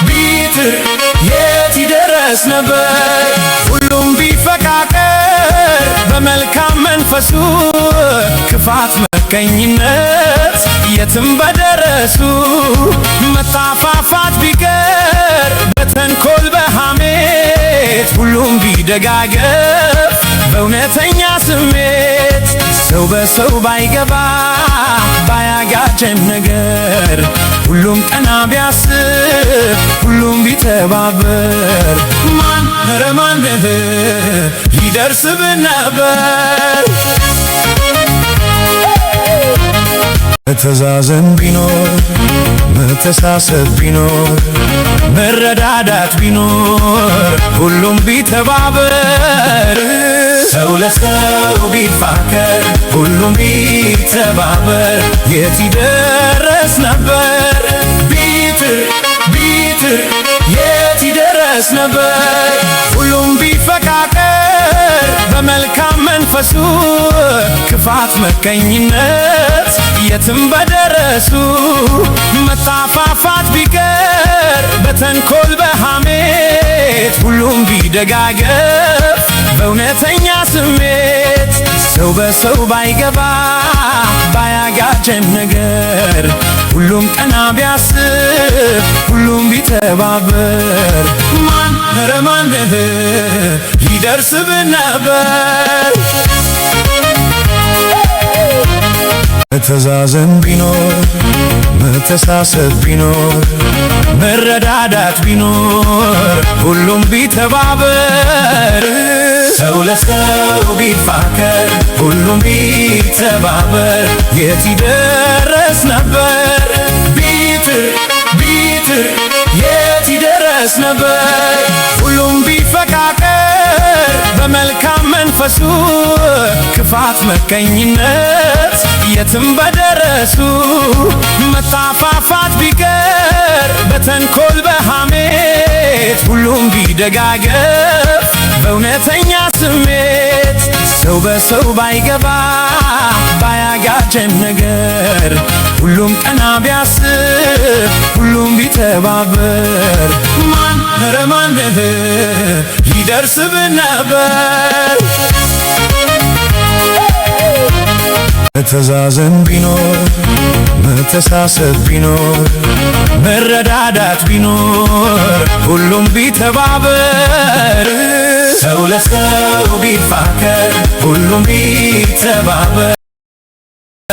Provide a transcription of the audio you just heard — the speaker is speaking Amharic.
ቢጥር የት ይደረስ ነበር ሁሉም ቢፈቃቀር በመልካም መንፈሱ ክፋት መቀኝነት የትም በደረሱ መጣፋፋት ቢቀር በተንኮል በሐሜት ሁሉም ቢደጋገፍ በእውነተኛ ስሜት ሰው በሰው ባይገባ ባያጋጨን ነገር ሁሉም ቀና ቢያስብ ሁሉም ቢተባበር ማን ኧረ ማን ይደርስብን ነበር መተዛዘን ቢኖር መተሳሰብ ቢኖር መረዳዳት ቢኖር ሁሉም ቢተባበር ሰው ለሰው ቢፋቀር ሁሉም ቢተባበር የት ይደረስ ነበር ቢጥር የት ይደረስ ነበር ሁሉም ቢፈቃቀር በመልካም መንፈሱ ክፋት መቀኝነት የትም በደረሱ መጣፋፋት ቢቀር በተንኮል በሐሜት ሁሉም ቢደጋገፍ በእውነተኛ ስሜት ሰው በሰው ባይገባ ባያጋጨን ነገር ሁሉም ቀና ቢያስብ ሁሉም ቢተባበር ማን ኧረ ማን ይደርስብን ነበር መተዛዘን ቢኖር መተሳሰብ ቢኖር መረዳዳት ቢኖር ሁሉም ቢተባበር ሰው ለሰው ቢፋቀር ሁሉም ቢተባበር የት ይደረስ ነበር ቢጥር የት ይደረስ ነበር ሁሉም ቢፈቃቀር በመልካም መንፈሱ ክፋት መቀኝነት የትም በደረሱ መጣፋፋት ቢቀር በተንኮል በሐሜት ሁሉም ቢደጋገፍ በእውነተኛ ስሜት ሰው በሰው ባይገባ ባያጋጨን ነገር ሁሉም ቀና ቢያስብ ሁሉም ቢተባበር ማን ኧረ ማን ይደርስብን ነበር መተዛዘን ቢኖር መተሳሰብ ቢኖር መረዳዳት ቢኖር ሁሉም ቢተባበር ሰው ለሰው ቢፋቀር ሁሉም ቢተባበር